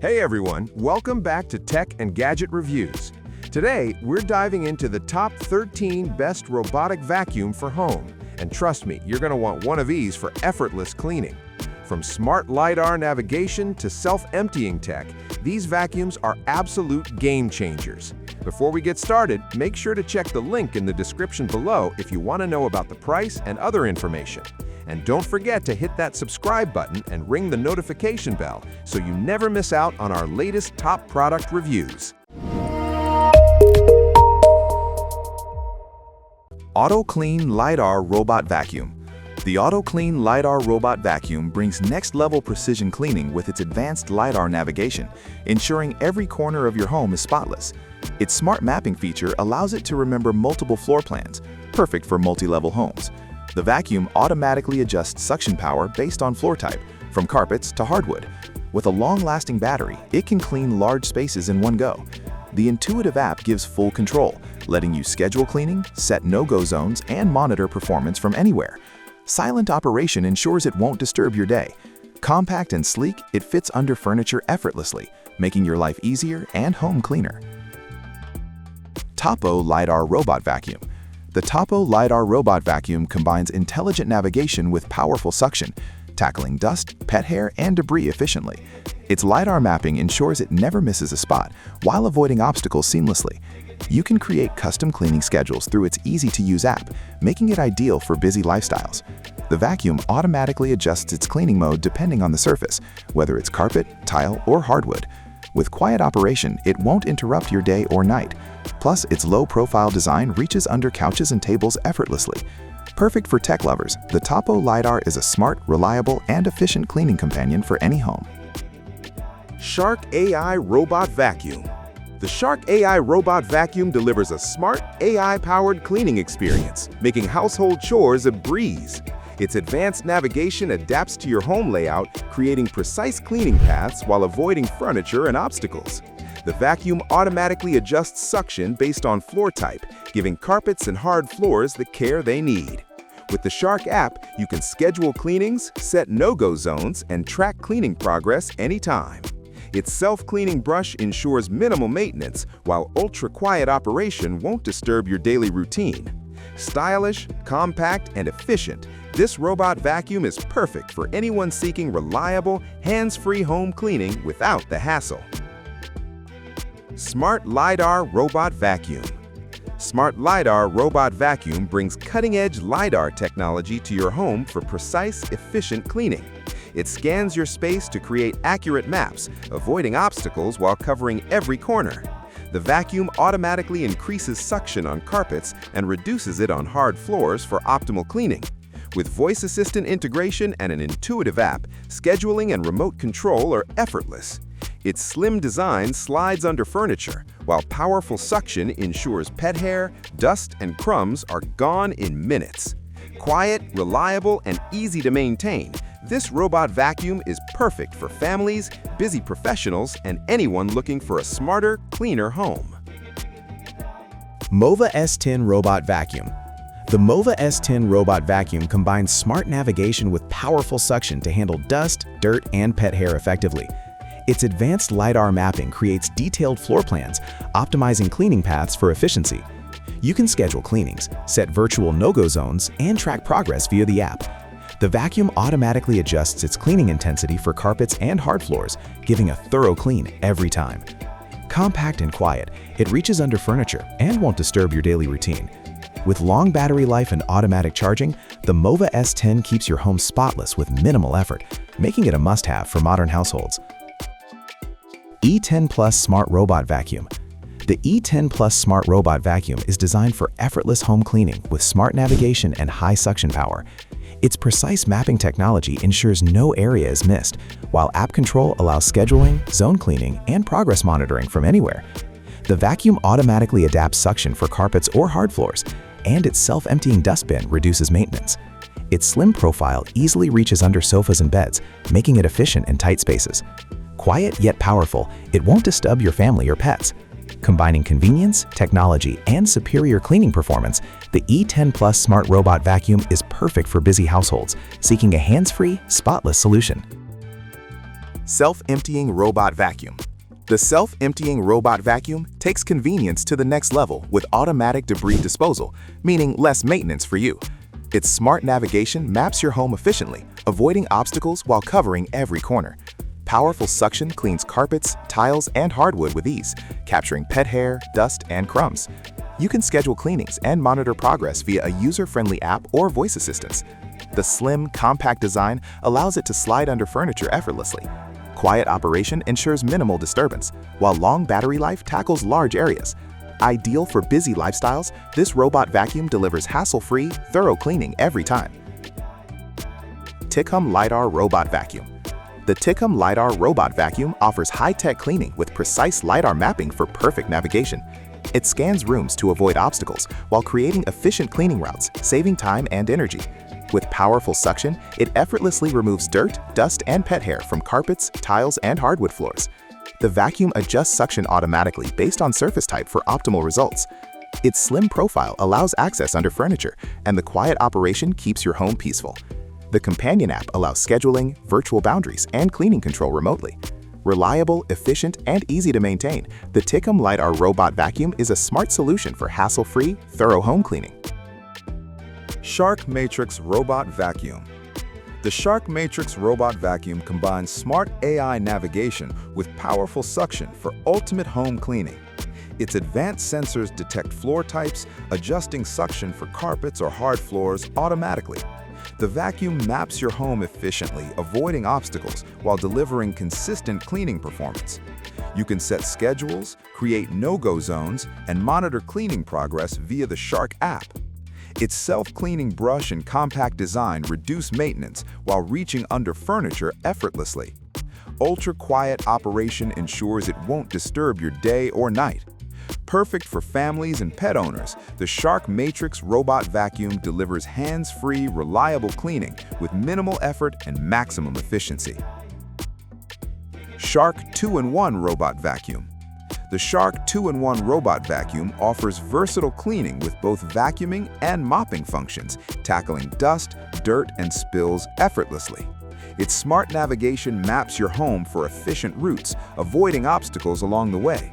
Hey everyone, welcome back to Tech and Gadget Reviews. Today, we're diving into the top 13 best robotic vacuum for home. And trust me, you're going to want one of these for effortless cleaning. From smart LiDAR navigation to self-emptying tech, these vacuums are absolute game changers. Before we get started, make sure to check the link in the description below if you want to know about the price and other information. And don't forget to hit that subscribe button and ring the notification bell so you never miss out on our latest top product reviews. AutoClean LiDAR Robot Vacuum. The AutoClean LiDAR Robot Vacuum brings next-level precision cleaning with its advanced LiDAR navigation, ensuring every corner of your home is spotless. Its smart mapping feature allows it to remember multiple floor plans, perfect for multi-level homes. The vacuum automatically adjusts suction power based on floor type, from carpets to hardwood. With a long-lasting battery, it can clean large spaces in one go. The intuitive app gives full control, letting you schedule cleaning, set no-go zones, and monitor performance from anywhere. Silent operation ensures it won't disturb your day. Compact and sleek, it fits under furniture effortlessly, making your life easier and home cleaner. Tapo LiDAR Robot Vacuum. The Tapo LiDAR Robot Vacuum combines intelligent navigation with powerful suction, tackling dust, pet hair, and debris efficiently. Its LiDAR mapping ensures it never misses a spot, while avoiding obstacles seamlessly. You can create custom cleaning schedules through its easy-to-use app, making it ideal for busy lifestyles. The vacuum automatically adjusts its cleaning mode depending on the surface, whether it's carpet, tile, or hardwood. With quiet operation, it won't interrupt your day or night. Plus, its low-profile design reaches under couches and tables effortlessly. Perfect for tech lovers, the Tapo LiDAR is a smart, reliable, and efficient cleaning companion for any home. Shark AI Robot Vacuum. The Shark AI Robot Vacuum delivers a smart, AI-powered cleaning experience, making household chores a breeze. Its advanced navigation adapts to your home layout, creating precise cleaning paths while avoiding furniture and obstacles. The vacuum automatically adjusts suction based on floor type, giving carpets and hard floors the care they need. With the Shark app, you can schedule cleanings, set no-go zones, and track cleaning progress anytime. Its self-cleaning brush ensures minimal maintenance, while ultra-quiet operation won't disturb your daily routine. Stylish, compact, and efficient, this robot vacuum is perfect for anyone seeking reliable, hands-free home cleaning without the hassle. Smart LiDAR Robot Vacuum. Smart LiDAR Robot Vacuum brings cutting-edge LiDAR technology to your home for precise, efficient cleaning. It scans your space to create accurate maps, avoiding obstacles while covering every corner. The vacuum automatically increases suction on carpets and reduces it on hard floors for optimal cleaning. With voice assistant integration and an intuitive app, scheduling and remote control are effortless. Its slim design slides under furniture, while powerful suction ensures pet hair, dust, and crumbs are gone in minutes. Quiet, reliable, and easy to maintain, this robot vacuum is perfect for families, busy professionals, and anyone looking for a smarter, cleaner home. Mova S10 Robot Vacuum. The Mova S10 Robot Vacuum combines smart navigation with powerful suction to handle dust, dirt, and pet hair effectively. Its advanced LiDAR mapping creates detailed floor plans, optimizing cleaning paths for efficiency. You can schedule cleanings, set virtual no-go zones, and track progress via the app. The vacuum automatically adjusts its cleaning intensity for carpets and hard floors, giving a thorough clean every time. Compact and quiet, it reaches under furniture and won't disturb your daily routine. With long battery life and automatic charging, the Mova S10 keeps your home spotless with minimal effort, making it a must-have for modern households. E10 Plus Smart Robot Vacuum. The E10 Plus Smart Robot Vacuum is designed for effortless home cleaning with smart navigation and high suction power. Its precise mapping technology ensures no area is missed, while app control allows scheduling, zone cleaning, and progress monitoring from anywhere. The vacuum automatically adapts suction for carpets or hard floors, and its self-emptying dustbin reduces maintenance. Its slim profile easily reaches under sofas and beds, making it efficient in tight spaces. Quiet yet powerful, it won't disturb your family or pets. Combining convenience, technology, and superior cleaning performance, the E10 Plus Smart Robot Vacuum is perfect for busy households seeking a hands-free, spotless solution. Self-emptying robot vacuum. The self-emptying robot vacuum takes convenience to the next level with automatic debris disposal, meaning less maintenance for you. Its smart navigation maps your home efficiently, avoiding obstacles while covering every corner. Powerful suction cleans carpets, tiles, and hardwood with ease, capturing pet hair, dust, and crumbs. You can schedule cleanings and monitor progress via a user-friendly app or voice assistance. The slim, compact design allows it to slide under furniture effortlessly. Quiet operation ensures minimal disturbance, while long battery life tackles large areas. Ideal for busy lifestyles, this robot vacuum delivers hassle-free, thorough cleaning every time. Tikom LiDAR Robot Vacuum. The Tikom LiDAR Robot Vacuum offers high-tech cleaning with precise LiDAR mapping for perfect navigation. It scans rooms to avoid obstacles while creating efficient cleaning routes, saving time and energy. With powerful suction, it effortlessly removes dirt, dust, and pet hair from carpets, tiles, and hardwood floors. The vacuum adjusts suction automatically based on surface type for optimal results. Its slim profile allows access under furniture, and the quiet operation keeps your home peaceful. The companion app allows scheduling, virtual boundaries, and cleaning control remotely. Reliable, efficient, and easy to maintain, the Tikom LiDAR Robot Vacuum is a smart solution for hassle-free, thorough home cleaning. Shark Matrix Robot Vacuum. The Shark Matrix Robot Vacuum combines smart AI navigation with powerful suction for ultimate home cleaning. Its advanced sensors detect floor types, adjusting suction for carpets or hard floors automatically. The vacuum maps your home efficiently, avoiding obstacles while delivering consistent cleaning performance. You can set schedules, create no-go zones, and monitor cleaning progress via the Shark app. Its self-cleaning brush and compact design reduce maintenance while reaching under furniture effortlessly. Ultra-quiet operation ensures it won't disturb your day or night. Perfect for families and pet owners, the Shark Matrix Robot Vacuum delivers hands-free, reliable cleaning with minimal effort and maximum efficiency. Shark 2-in-1 Robot Vacuum. The Shark 2-in-1 Robot Vacuum offers versatile cleaning with both vacuuming and mopping functions, tackling dust, dirt, and spills effortlessly. Its smart navigation maps your home for efficient routes, avoiding obstacles along the way.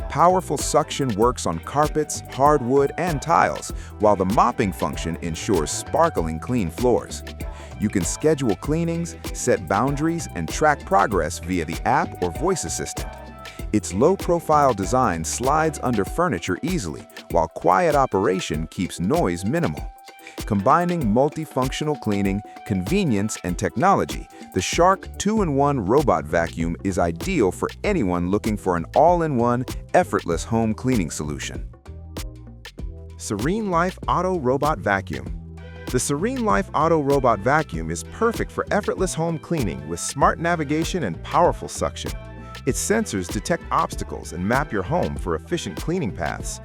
Powerful suction works on carpets, hardwood, and tiles, while the mopping function ensures sparkling clean floors. You can schedule cleanings, set boundaries, and track progress via the app or voice assistant. Its low-profile design slides under furniture easily, while quiet operation keeps noise minimal. Combining multifunctional cleaning, convenience, and technology, the Shark 2-in-1 Robot Vacuum is ideal for anyone looking for an all-in-one, effortless home cleaning solution. SereneLife Auto Robot Vacuum. The SereneLife Auto Robot Vacuum is perfect for effortless home cleaning with smart navigation and powerful suction. Its sensors detect obstacles and map your home for efficient cleaning paths.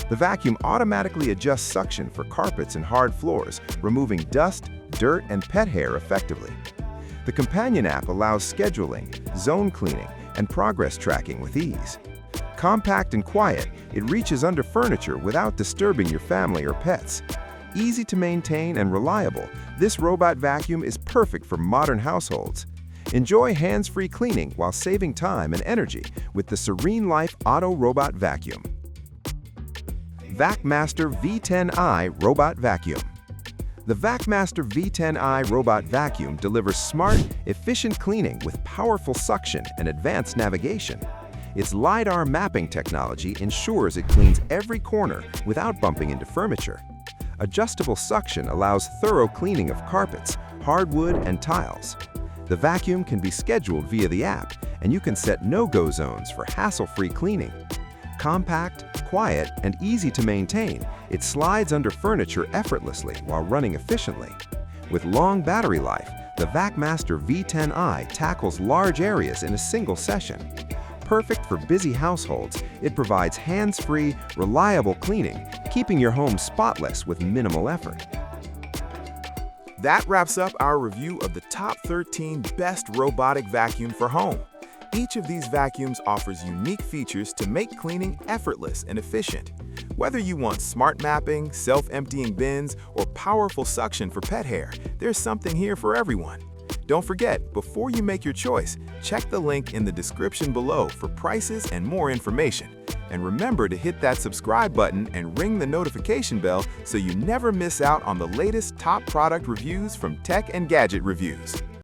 The vacuum automatically adjusts suction for carpets and hard floors, removing dust, dirt, and pet hair effectively. The companion app allows scheduling, zone cleaning, and progress tracking with ease. Compact and quiet, it reaches under furniture without disturbing your family or pets. Easy to maintain and reliable, this robot vacuum is perfect for modern households. Enjoy hands-free cleaning while saving time and energy with the SereneLife Auto Robot Vacuum. Vacmaster V10i Robot Vacuum. The Vacmaster V10i Robot Vacuum delivers smart, efficient cleaning with powerful suction and advanced navigation. Its LiDAR mapping technology ensures it cleans every corner without bumping into furniture. Adjustable suction allows thorough cleaning of carpets, hardwood, and tiles. The vacuum can be scheduled via the app, and you can set no-go zones for hassle-free cleaning. Compact, quiet, and easy to maintain, it slides under furniture effortlessly while running efficiently. With long battery life, the Vacmaster V10i tackles large areas in a single session. Perfect for busy households, it provides hands-free, reliable cleaning, keeping your home spotless with minimal effort. That wraps up our review of the top 13 best robotic vacuum for home. Each of these vacuums offers unique features to make cleaning effortless and efficient. Whether you want smart mapping, self-emptying bins, or powerful suction for pet hair, there's something here for everyone. Don't forget, before you make your choice, check the link in the description below for prices and more information. And remember to hit that subscribe button and ring the notification bell so you never miss out on the latest top product reviews from Tech and Gadget Reviews.